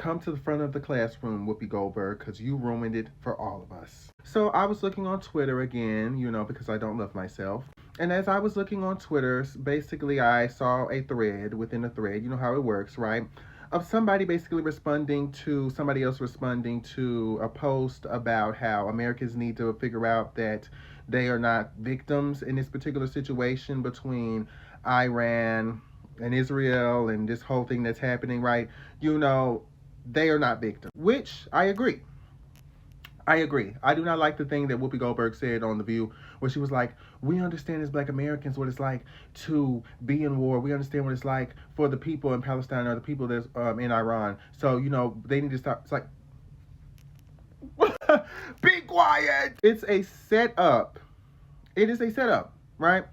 Come to the front of the classroom, Whoopi Goldberg, because you ruined it for all of us. So I was looking on Twitter again, because I don't love myself. And as I was looking on Twitter, basically I saw a thread within a thread. You know how it works, right? Of somebody basically responding to somebody else responding to a post about how Americans need to figure out that they are not victims in this particular situation between Iran and Israel and this whole thing that's happening, right? They are not victims, which I agree. I agree. I do not like the thing that Whoopi Goldberg said on The View, where she was like, "We understand as Black Americans what it's like to be in war. We understand what it's like for the people in Palestine or the people that's in Iran. So they need to stop." It's like, be quiet. It's a setup. It is a setup, right?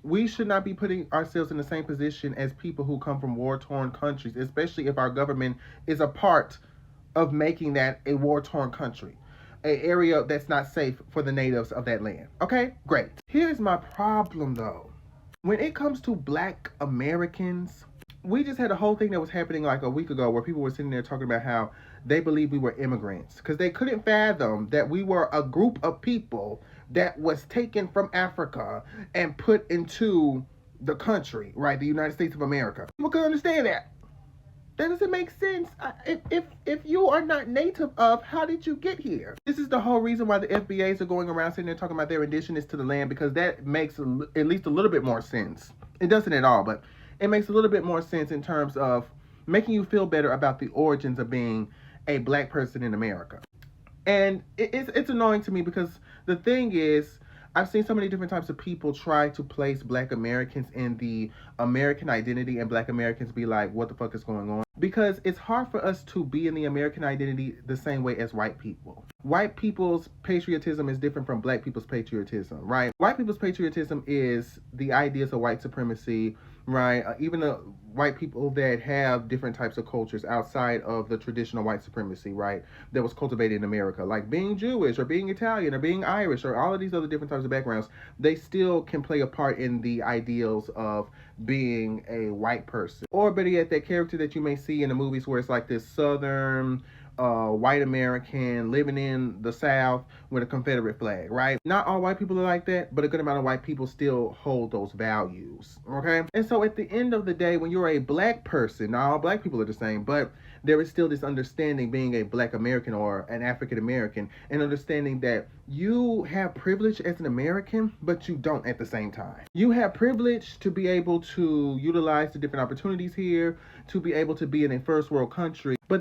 We should not be putting ourselves in the same position as people who come from war-torn countries, especially if our government is a part of making that a war-torn country, an area that's not safe for the natives of that land. Okay, great. Here's my problem, though. When it comes to Black Americans, we just had a whole thing that was happening like a week ago where people were sitting there talking about how they believed we were immigrants because they couldn't fathom that we were a group of people that was taken from Africa and put into the country, right? The United States of America. People couldn't understand that. That doesn't make sense. If you are not native of, how did you get here? This is the whole reason why the FBAs are going around sitting there talking about their indigenous to the land, because that makes at least a little bit more sense. It doesn't at all, but it makes a little bit more sense in terms of making you feel better about the origins of being a Black person in America. And it's annoying to me because the thing is, I've seen so many different types of people try to place Black Americans in the American identity, and Black Americans be like, what the fuck is going on? Because it's hard for us to be in the American identity the same way as white people. White people's patriotism is different from Black people's patriotism, right? White people's patriotism is the ideas of white supremacy, right? Even the white people that have different types of cultures outside of the traditional white supremacy, right? That was cultivated in America, like being Jewish or being Italian or being Irish or all of these other different types of backgrounds, they still can play a part in the ideals of being a white person. Or better yet, that character that you may see in the movies where it's like this southern white American living in the South with a Confederate flag, right? Not all white people are like that, but a good amount of white people still hold those values, okay? And so at the end of the day, when you're a Black person, not all Black people are the same, but there is still this understanding being a Black American or an African American, and understanding that you have privilege as an American, but you don't at the same time. You have privilege to be able to utilize the different opportunities here, to be able to be in a first world country, but